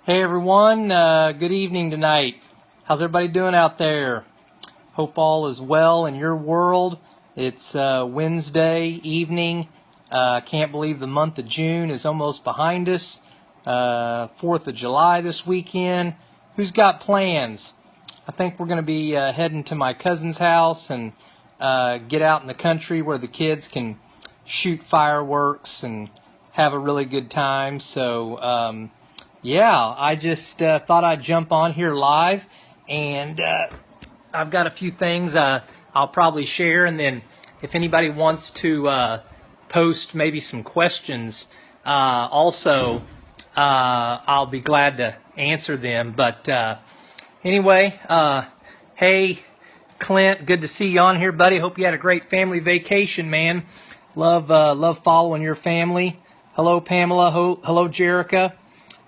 Hey everyone, good evening tonight. How's everybody doing out there? Hope all is well in your world. It's Wednesday evening. Can't believe the month of June is almost behind us. 4th of July this weekend. Who's got plans? I think we're going to be heading to my cousin's house and get out in the country where the kids can shoot fireworks and have a really good time. So, yeah, I just thought I'd jump on here live, and I've got a few things I'll probably share, and then if anybody wants to post maybe some questions, also I'll be glad to answer them. But anyway, hey Clint, good to see you on here, buddy. Hope you had a great family vacation, man. Love following your family. Hello, Pamela. Hello, Jerica.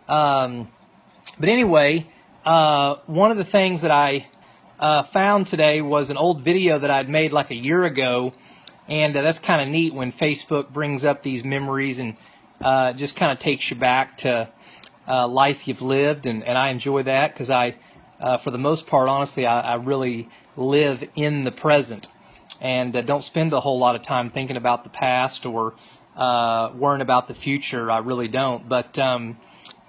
But anyway, one of the things that I found today was an old video that I'd made like a year ago, and that's kind of neat when Facebook brings up these memories and just kind of takes you back to life you've lived, and I enjoy that because for the most part, honestly, I really live in the present and don't spend a whole lot of time thinking about the past or worrying about the future. I really don't. But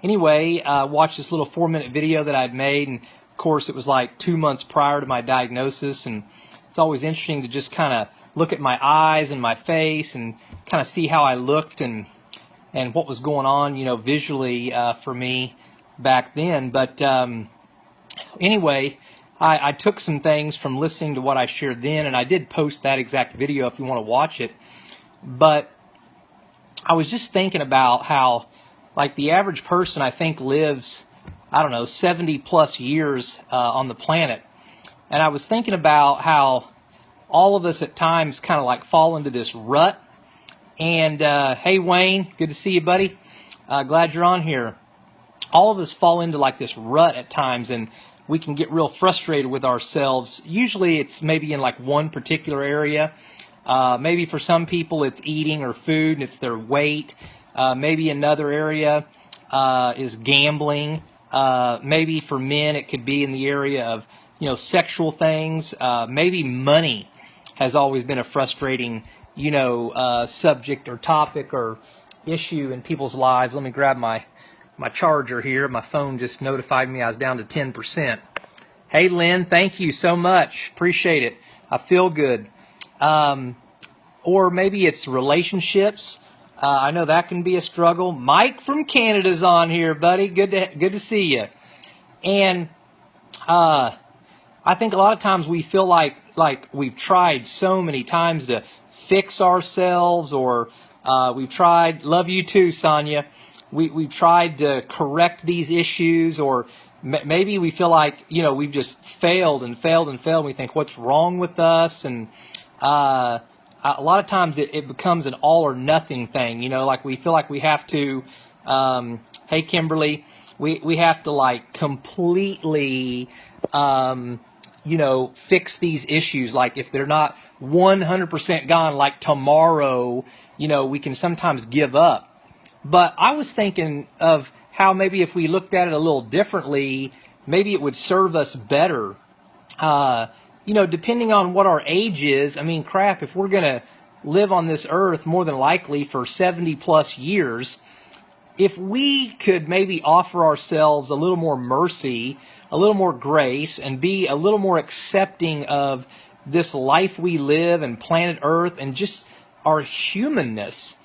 anyway, watched this little 4-minute video that I'd made, and of course it was like 2 months prior to my diagnosis, and it's always interesting to just kind of look at my eyes and my face and kind of see how I looked and what was going on, you know, visually for me back then. But anyway, I took some things from listening to what I shared then, and I did post that exact video if you want to watch it. But I was just thinking about how, like, the average person, I think, lives, I don't know, 70 plus years on the planet. And I was thinking about how all of us at times kind of like fall into this rut. And hey, Wayne, good to see you, buddy. Glad you're on here. All of us fall into like this rut at times, and we can get real frustrated with ourselves. Usually it's maybe in like one particular area. Maybe for some people it's eating or food, and it's their weight. Maybe another area is gambling. Maybe for men it could be in the area of, you know, sexual things. Maybe money has always been a frustrating, you know, subject or topic or issue in people's lives. Let me grab my charger here. My phone just notified me I was down to 10%. Hey, Lynn, thank you so much. Appreciate it. I feel good. Or maybe it's relationships. I know that can be a struggle. Mike from Canada's on here, buddy. Good to see you. And I think a lot of times we feel like we've tried so many times to fix ourselves, or we've tried. Love you too, Sonia. We've tried to correct these issues, or maybe we feel like, you know, we've just failed and failed and failed. And we think, what's wrong with us? And a lot of times it becomes an all or nothing thing, you know, like we feel like we have to, hey, Kimberly, we have to like completely, you know, fix these issues. Like if they're not 100% gone, like tomorrow, you know, we can sometimes give up. But I was thinking of how maybe if we looked at it a little differently, maybe it would serve us better. You know, depending on what our age is, I mean, crap, if we're going to live on this earth more than likely for 70 plus years, if we could maybe offer ourselves a little more mercy, a little more grace, and be a little more accepting of this life we live and planet Earth and just our humanness,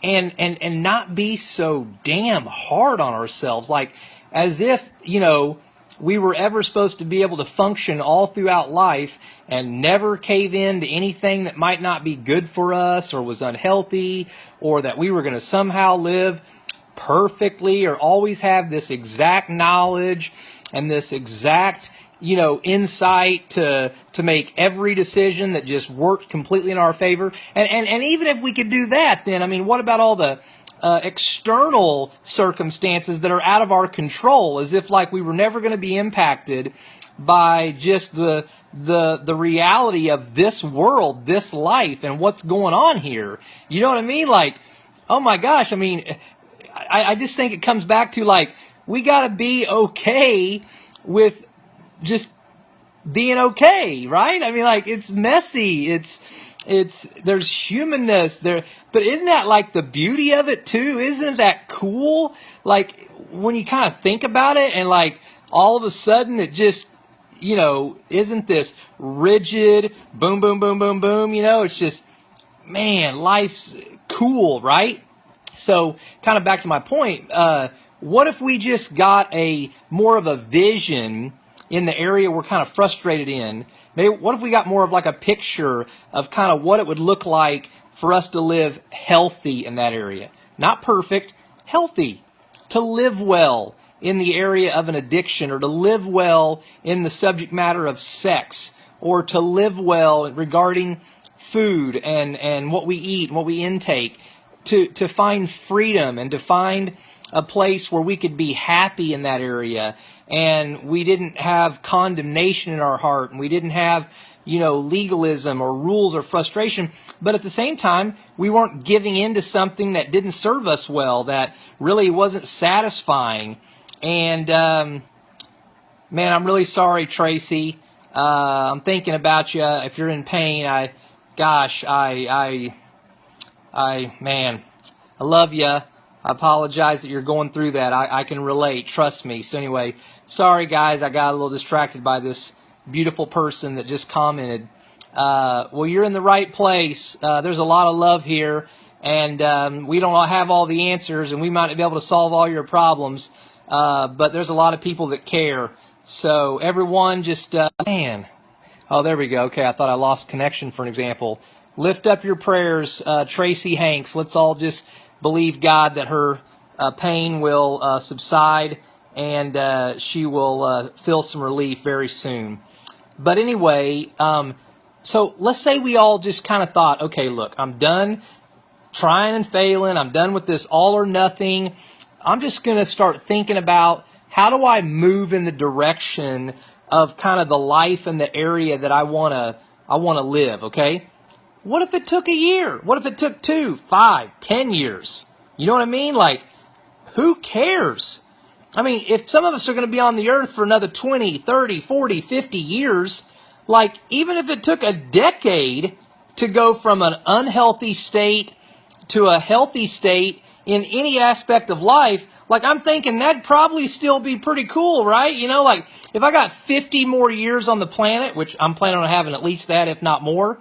and not be so damn hard on ourselves, like as if, you know, we were ever supposed to be able to function all throughout life and never cave in to anything that might not be good for us or was unhealthy, or that we were going to somehow live perfectly or always have this exact knowledge and this exact, you know, insight to make every decision that just worked completely in our favor. And even if we could do that, then, I mean, what about all the external circumstances that are out of our control, as if like we were never going to be impacted by just the reality of this world, this life, and what's going on here. You know what I mean? Like, oh my gosh, I mean, I just think it comes back to like, we got to be okay with just being okay, right? I mean, like, it's messy. There's humanness there, but isn't that like the beauty of it too? Isn't that cool? Like, when you kind of think about it, and like all of a sudden it just, isn't this rigid boom, boom, boom, boom, boom? It's just, man, life's cool, right? So, kind of back to my point, what if we just got a more of a vision in the area we're kind of frustrated in? Maybe, what if we got more of like a picture of kind of what it would look like for us to live healthy in that area? Not perfect, healthy. To live well in the area of an addiction, or to live well in the subject matter of sex, or to live well regarding food and what we eat and what we intake, to find freedom and to find a place where we could be happy in that area, and we didn't have condemnation in our heart, and we didn't have legalism or rules or frustration, but at the same time we weren't giving in to something that didn't serve us well, that really wasn't satisfying. And man, I'm really sorry, Tracy. I'm thinking about you. If you're in pain, man, I love you. I apologize that you're going through that. I can relate. Trust me. So anyway, sorry guys, I got a little distracted by this beautiful person that just commented. Well, you're in the right place. There's a lot of love here, and we don't have all the answers, and we might not be able to solve all your problems, but there's a lot of people that care. So everyone just, man. Oh, there we go. Okay, I thought I lost connection for an example. Lift up your prayers, Tracy Hanks. Let's all just believe God that her pain will subside, and she will feel some relief very soon. But anyway, so let's say we all just kind of thought, okay, look, I'm done trying and failing. I'm done with this all or nothing. I'm just going to start thinking about, how do I move in the direction of kind of the life and the area that I want to live, okay? What if it took a year? What if it took 2, 5, 10 years? You know what I mean? Like, who cares? I mean, if some of us are going to be on the earth for another 20, 30, 40, 50 years, like, even if it took a decade to go from an unhealthy state to a healthy state in any aspect of life, like, I'm thinking that'd probably still be pretty cool, right? Like, if I got 50 more years on the planet, which I'm planning on having at least that, if not more,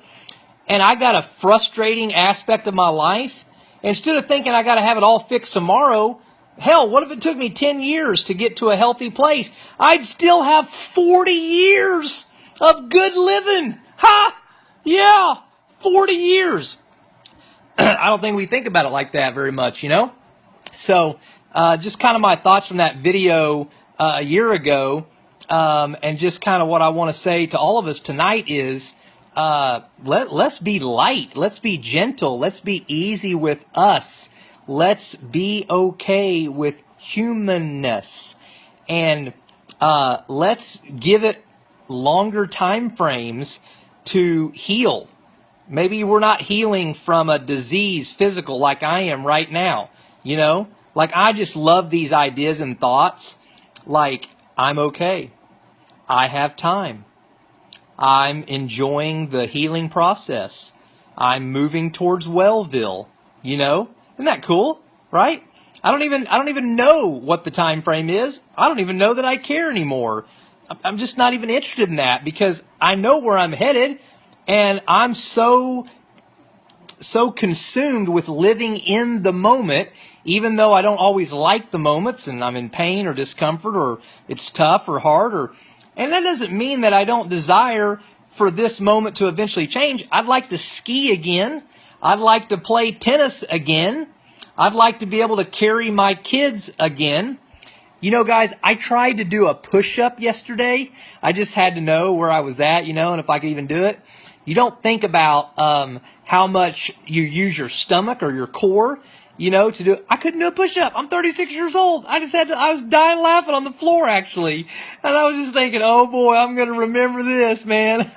and I got a frustrating aspect of my life, instead of thinking I got to have it all fixed tomorrow, hell, what if it took me 10 years to get to a healthy place? I'd still have 40 years of good living. Ha! Yeah, 40 years. I don't think we think about it like that very much, So, just kind of my thoughts from that video a year ago, and just kind of what I want to say to all of us tonight is, let's be light. Let's be gentle. Let's be easy with us. Let's be okay with humanness, and let's give it longer time frames to heal. Maybe we're not healing from a disease physical like I am right now, Like, I just love these ideas and thoughts. Like, I'm okay. I have time. I'm enjoying the healing process. I'm moving towards Wellville, Isn't that cool, right? I don't even know what the time frame is. I don't even know that I care anymore. I'm just not even interested in that, because I know where I'm headed, and I'm so consumed with living in the moment, even though I don't always like the moments, and I'm in pain or discomfort, or it's tough or hard, and that doesn't mean that I don't desire for this moment to eventually change. I'd like to ski again. I'd like to play tennis again. I'd like to be able to carry my kids again. Guys, I tried to do a push-up yesterday. I just had to know where I was at, and if I could even do it. You don't think about how much you use your stomach or your core, to do it. I couldn't do a push-up. I'm 36 years old. I was dying laughing on the floor, actually. And I was just thinking, oh boy, I'm going to remember this, man.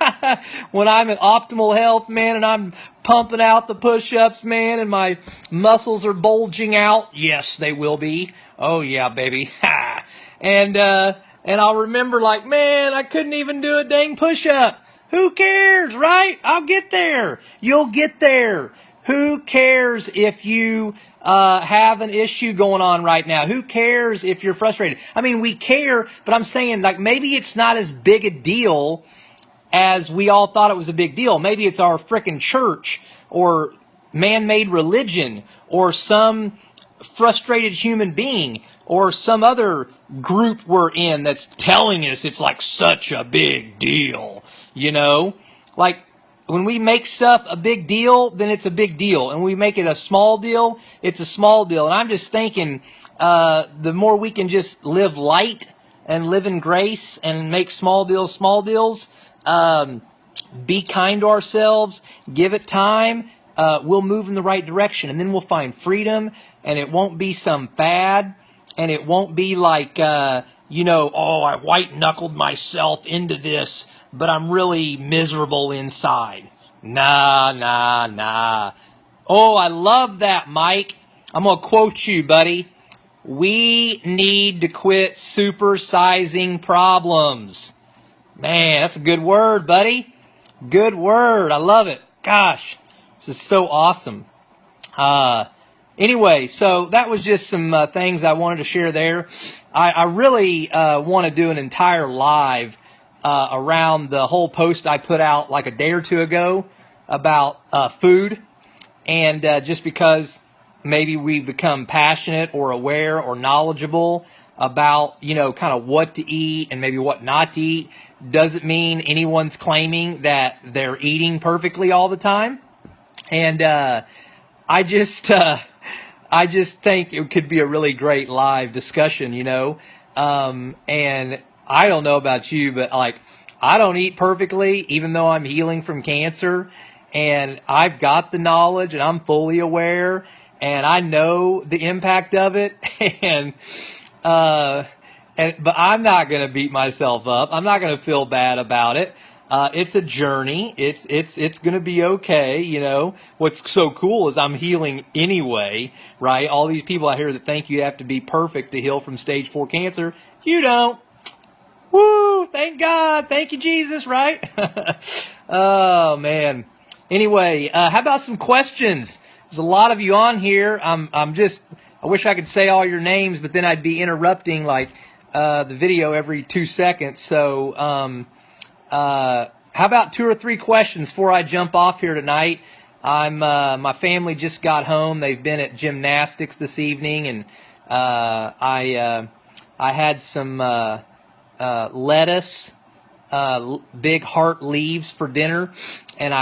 When I'm in optimal health, man, and I'm pumping out the push-ups, man, and my muscles are bulging out. Yes, they will be. Oh yeah, baby. And I'll remember like, man, I couldn't even do a dang push-up. Who cares, right? I'll get there. You'll get there. Who cares if you have an issue going on right now? Who cares if you're frustrated? I mean, we care, but I'm saying like maybe it's not as big a deal as we all thought it was a big deal. Maybe it's our frickin' church or man-made religion or some frustrated human being or some other group we're in that's telling us it's like such a big deal, you know? Like, when we make stuff a big deal, then it's a big deal. And when we make it a small deal, it's a small deal. And I'm just thinking, the more we can just live light and live in grace and make small deals, be kind to ourselves, give it time, we'll move in the right direction. And then we'll find freedom, and it won't be some fad, and it won't be like, you know, oh, I white-knuckled myself into this, but I'm really miserable inside. Nah. Oh, I love that, Mike. I'm going to quote you, buddy. We need to quit supersizing problems. Man, that's a good word, buddy. Good word. I love it. Gosh, this is so awesome. Anyway, so that was just some things I wanted to share there. I really want to do an entire live around the whole post I put out like a day or two ago about food. And just because maybe we become passionate or aware or knowledgeable about, you know, kind of what to eat and maybe what not to eat, doesn't mean anyone's claiming that they're eating perfectly all the time. And I just think it could be a really great live discussion, you know. And I don't know about you, but like, I don't eat perfectly, even though I'm healing from cancer. And I've got the knowledge, and I'm fully aware, and I know the impact of it. But I'm not going to beat myself up. I'm not going to feel bad about it. It's a journey. It's going to be okay. You know, what's so cool is I'm healing anyway, right? All these people out here that think you have to be perfect to heal from stage 4 cancer. You don't. Woo! Thank God. Thank you, Jesus, right? Oh, man. Anyway, how about some questions? There's a lot of you on here. I wish I could say all your names, but then I'd be interrupting like the video every 2 seconds. So, how about 2 or 3 questions before I jump off here tonight? My family just got home. They've been at gymnastics this evening, and I had some lettuce, big heart leaves for dinner, and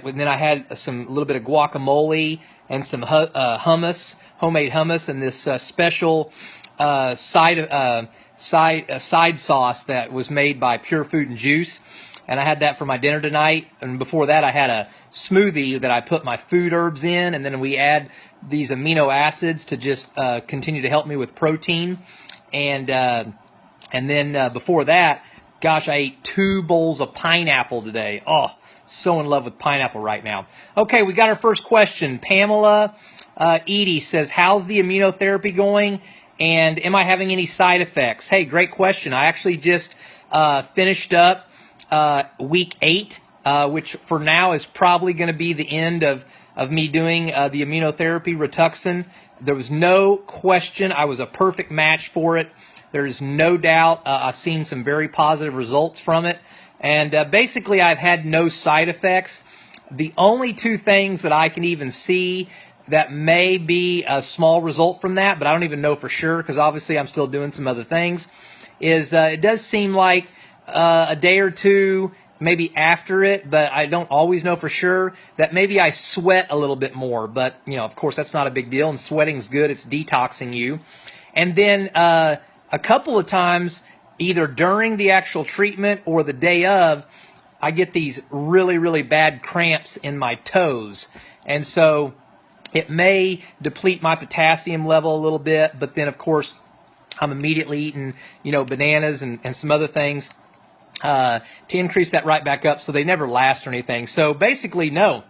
then I had a little bit of guacamole and some hummus, homemade hummus, and this special side sauce that was made by Pure Food and Juice. And I had that for my dinner tonight. And before that, I had a smoothie that I put my food herbs in, and then we add these amino acids to just continue to help me with protein. And then before that, gosh, I ate 2 bowls of pineapple today. Oh, so in love with pineapple right now. Okay, we got our first question. Pamela Edie says, how's the immunotherapy going? And am I having any side effects? Hey, great question. I actually just finished up week 8, which for now is probably going to be the end of me doing the immunotherapy Rituxan. There was no question I was a perfect match for it. There's no doubt I've seen some very positive results from it. And basically, I've had no side effects. The only 2 things that I can even see that may be a small result from that, but I don't even know for sure because obviously I'm still doing some other things, is it does seem like a day or 2 maybe after it, but I don't always know for sure, that maybe I sweat a little bit more. But, you know, of course, that's not a big deal, and sweating's good. It's detoxing you. And then a couple of times, either during the actual treatment or the day of, I get these really, really bad cramps in my toes. And so it may deplete my potassium level a little bit, but then, of course, I'm immediately eating, you know, bananas and some other things to increase that right back up, so they never last or anything. So basically, no,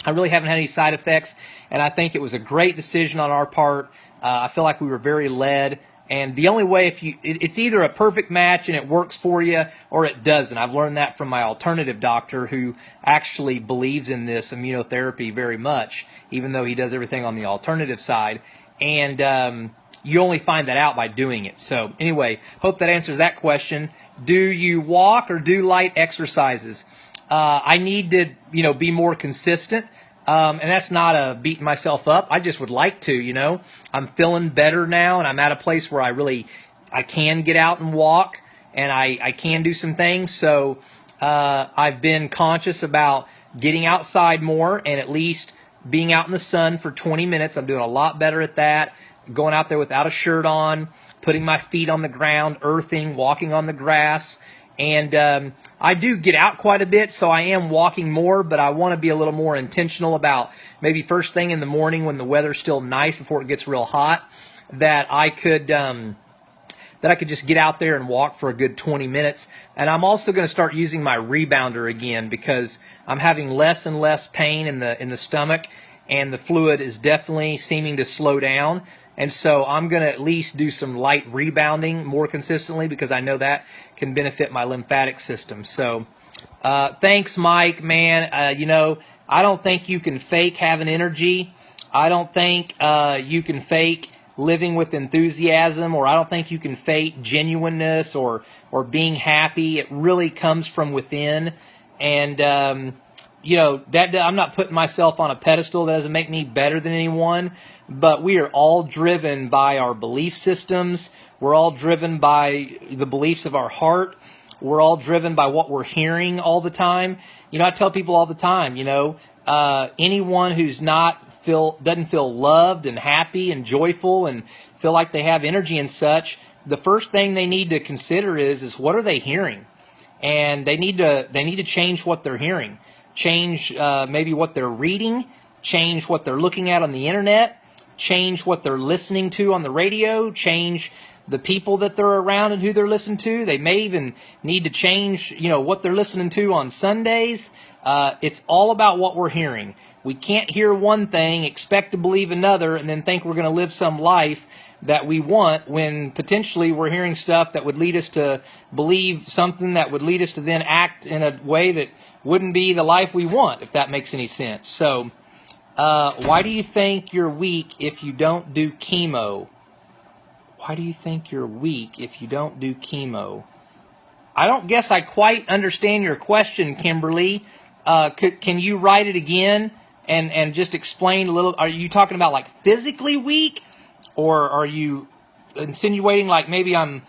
I really haven't had any side effects, and I think it was a great decision on our part. I feel like we were very led And the only way, it's either a perfect match and it works for you, or it doesn't. I've learned that from my alternative doctor, who actually believes in this immunotherapy very much, even though he does everything on the alternative side. And you only find that out by doing it. So anyway, hope that answers that question. Do you walk or do light exercises? I need to, be more consistent. And that's not a beating myself up. I just would like to, I'm feeling better now, and I'm at a place where I can get out and walk, and I can do some things. So I've been conscious about getting outside more and at least being out in the sun for 20 minutes. I'm doing a lot better at that. Going out there without a shirt on, putting my feet on the ground, earthing, walking on the grass. And I do get out quite a bit, so I am walking more, but I want to be a little more intentional about maybe first thing in the morning when the weather's still nice before it gets real hot, that I could just get out there and walk for a good 20 minutes. And I'm also going to start using my rebounder again, because I'm having less and less pain in the stomach, and the fluid is definitely seeming to slow down. And so I'm going to at least do some light rebounding more consistently, because I know that can benefit my lymphatic system. So thanks, Mike, man. I don't think you can fake having energy. I don't think you can fake living with enthusiasm, or I don't think you can fake genuineness or being happy. It really comes from within. And that I'm not putting myself on a pedestal. That doesn't make me better than anyone. But we are all driven by our belief systems. We're all driven by the beliefs of our heart. We're all driven by what we're hearing all the time. I tell people all the time, anyone who's doesn't feel loved and happy and joyful and feel like they have energy and such, the first thing they need to consider is what are they hearing? And they need to change what they're hearing. Change maybe what they're reading, change what they're looking at on the internet, change what they're listening to on the radio, change the people that they're around and who they're listening to. They may even need to change, what they're listening to on Sundays. It's all about what we're hearing. We can't hear one thing, expect to believe another, and then think we're going to live some life that we want, when potentially we're hearing stuff that would lead us to believe something that would lead us to then act in a way that wouldn't be the life we want, if that makes any sense. So why do you think you're weak if you don't do chemo? Why do you think you're weak if you don't do chemo? I don't guess I quite understand your question, Kimberly. Can you write it again and just explain a little? Are you talking about like physically weak, or are you insinuating like maybe I'm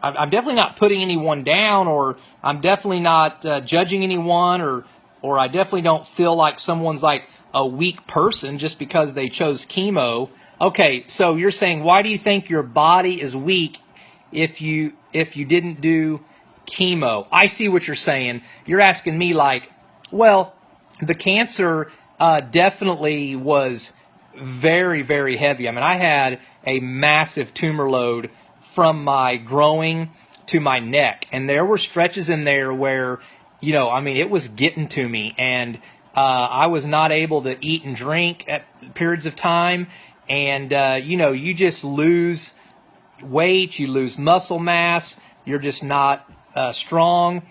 definitely not putting anyone down, or I'm definitely not judging anyone, or I definitely don't feel like someone's like a weak person just because they chose chemo. Okay, so you're saying, why do you think your body is weak if you didn't do chemo? I see what you're saying. You're asking me like, well, the cancer definitely was very, very heavy. I mean, I had a massive tumor load from my growing to my neck, and there were stretches in there where, it was getting to me, and I was not able to eat and drink at periods of time, and you just lose weight, you lose muscle mass, you're just not strong.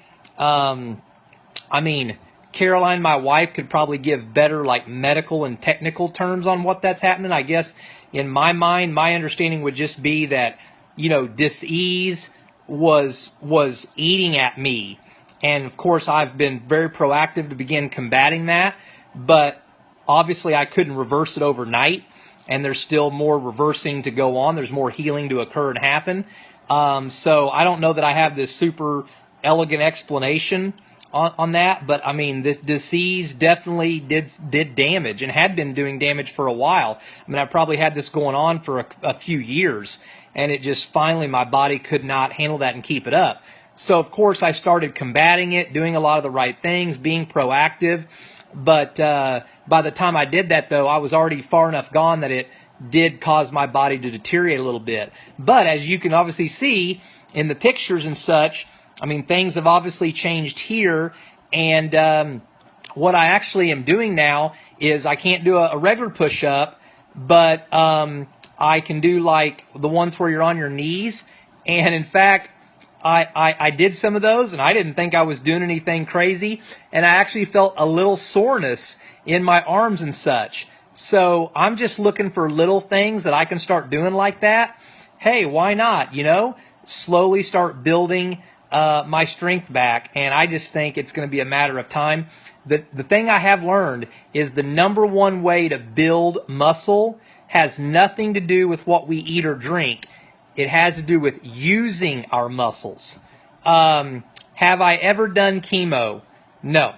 Caroline, my wife, could probably give better like medical and technical terms on what that's happening. I guess in my mind, my understanding would just be that, dis-ease was eating at me. And of course, I've been very proactive to begin combating that, but obviously I couldn't reverse it overnight, and there's still more reversing to go on. There's more healing to occur and happen. So I don't know that I have this super elegant explanation on that, but this disease definitely did damage and had been doing damage for a while. I probably had this going on for a few years, and it just finally, my body could not handle that and keep it up. So of course I started combating it, doing a lot of the right things, being proactive. But by the time I did that, though, I was already far enough gone that it did cause my body to deteriorate a little bit. But as you can obviously see in the pictures and such, things have obviously changed here. And what I actually am doing now is I can't do a regular push-up, but I can do like the ones where you're on your knees. And in fact, I did some of those, and I didn't think I was doing anything crazy. And I actually felt a little soreness in my arms and such. So I'm just looking for little things that I can start doing like that. Hey, why not? You know, slowly start building my strength back. And I just think it's going to be a matter of time. The thing I have learned is the number one way to build muscle has nothing to do with what we eat or drink. It has to do with using our muscles. Have I ever done chemo? No.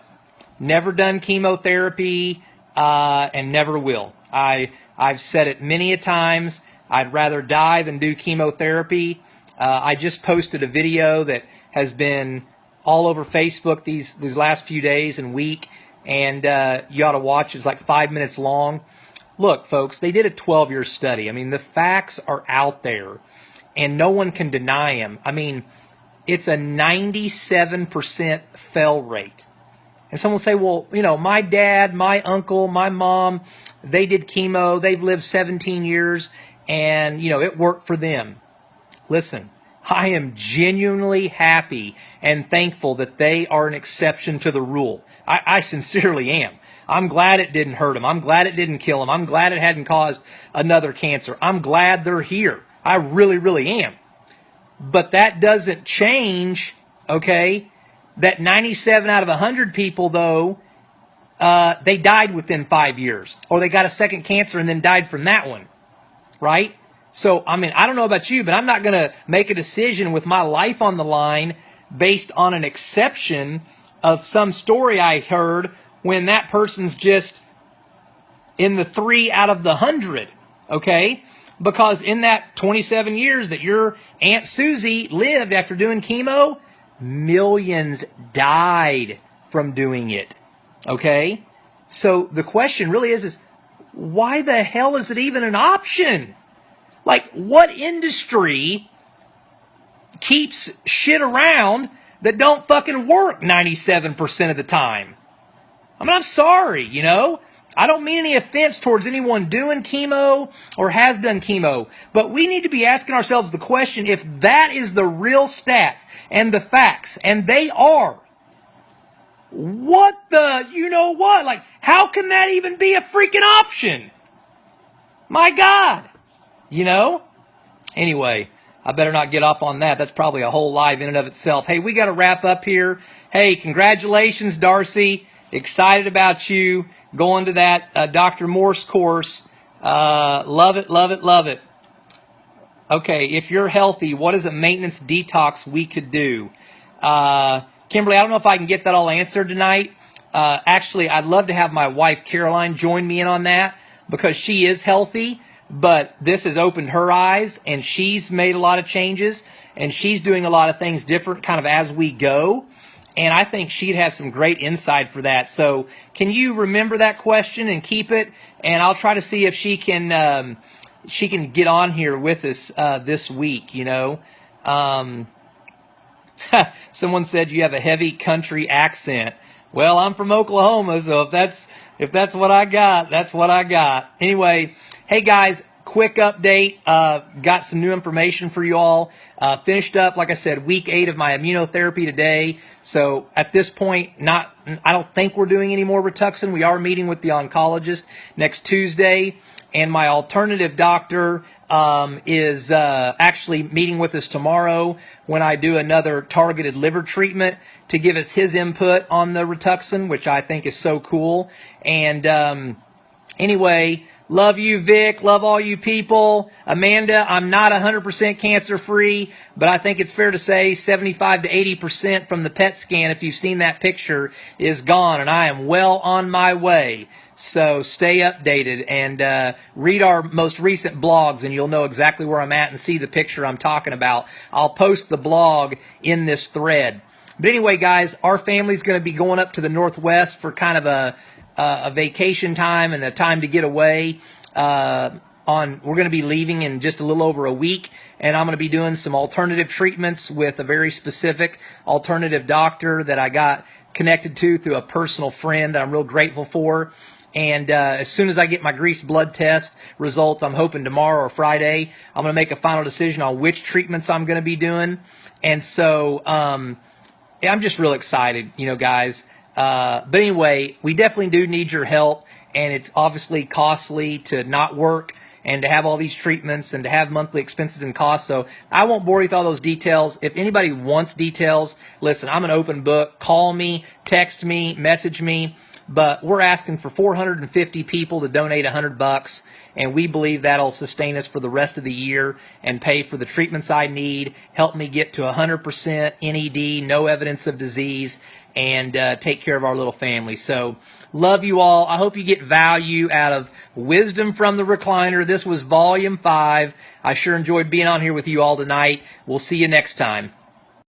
Never done chemotherapy and never will. I've said it many a times. I'd rather die than do chemotherapy. I just posted a video that has been all over Facebook these last few days and week, and you ought to watch. It's like 5 minutes long. Look, folks, they did a 12-year study. I mean, the facts are out there, and no one can deny them. I mean, it's a 97% fail rate. And someone will say, well, you know, my dad, my uncle, my mom, they did chemo. They've lived 17 years, and, you know, it worked for them. Listen, I am genuinely happy and thankful that they are an exception to the rule. I sincerely am. I'm glad it didn't hurt them. I'm glad it didn't kill them. I'm glad it hadn't caused another cancer. I'm glad they're here. I really, really am. But that doesn't change, okay, that 97 out of 100 people, though, they died within 5 years. Or they got a second cancer and then died from that one, right? So, I mean, I don't know about you, but I'm not going to make a decision with my life on the line based on an exception of some story I heard when that person's just in the 3 out of the 100, okay? Because in that 27 years that your Aunt Susie lived after doing chemo, millions died from doing it, okay? So the question really is why the hell is it even an option? Like, what industry keeps shit around that don't fucking work 97% of the time? I mean, I'm sorry, you know? I don't mean any offense towards anyone doing chemo or has done chemo, but we need to be asking ourselves the question, if that is the real stats and the facts, and they are, what the, you know what? Like, how can that even be a freaking option? My God. You know? Anyway, I better not get off on that. That's probably a whole live in and of itself. Hey, we got to wrap up here. Hey, congratulations, Darcy. Excited about you going to that Dr. Morse course. Love it, love it, love it. Okay, if you're healthy, what is a maintenance detox we could do? Kimberly, I don't know if I can get that all answered tonight. Actually, I'd love to have my wife, Caroline, join me in on that because she is healthy. But this has opened her eyes, and she's made a lot of changes, and she's doing a lot of things different kind of as we go. And I think she'd have some great insight for that. So can you remember that question and keep it? And I'll try to see if she can get on here with us this week, you know. Someone said you have a heavy country accent. Well, I'm from Oklahoma, so if that's what I got, that's what I got. Anyway, hey guys, quick update. Got some new information for you all. Finished up, like I said, week 8 of my immunotherapy today. So at this point, I don't think we're doing any more Rituxan. We are meeting with the oncologist next Tuesday, and my alternative doctor is actually meeting with us tomorrow when I do another targeted liver treatment to give us his input on the Rituxan, which I think is so cool. And anyway, love you, Vic. Love all you people. Amanda, I'm not 100% cancer-free, but I think it's fair to say 75 to 80% from the PET scan, if you've seen that picture, is gone, and I am well on my way. So stay updated and read our most recent blogs, and you'll know exactly where I'm at and see the picture I'm talking about. I'll post the blog in this thread. But anyway, guys, our family's going to be going up to the Northwest for kind of a vacation time and a time to get away. We're going to be leaving in just a little over a week, and I'm going to be doing some alternative treatments with a very specific alternative doctor that I got connected to through a personal friend that I'm real grateful for. And as soon as I get my grease blood test results, I'm hoping tomorrow or Friday, I'm going to make a final decision on which treatments I'm going to be doing. And so yeah, I'm just real excited, guys. But anyway, we definitely do need your help, and it's obviously costly to not work and to have all these treatments and to have monthly expenses and costs. So I won't bore you with all those details. If anybody wants details, listen, I'm an open book. Call me, text me, message me. But we're asking for 450 people to donate $100, and we believe that'll sustain us for the rest of the year and pay for the treatments I need, help me get to 100% NED, no evidence of disease, and take care of our little family. So love you all. I hope you get value out of Wisdom from the Recliner. This was Volume 5. I sure enjoyed being on here with you all tonight. We'll see you next time.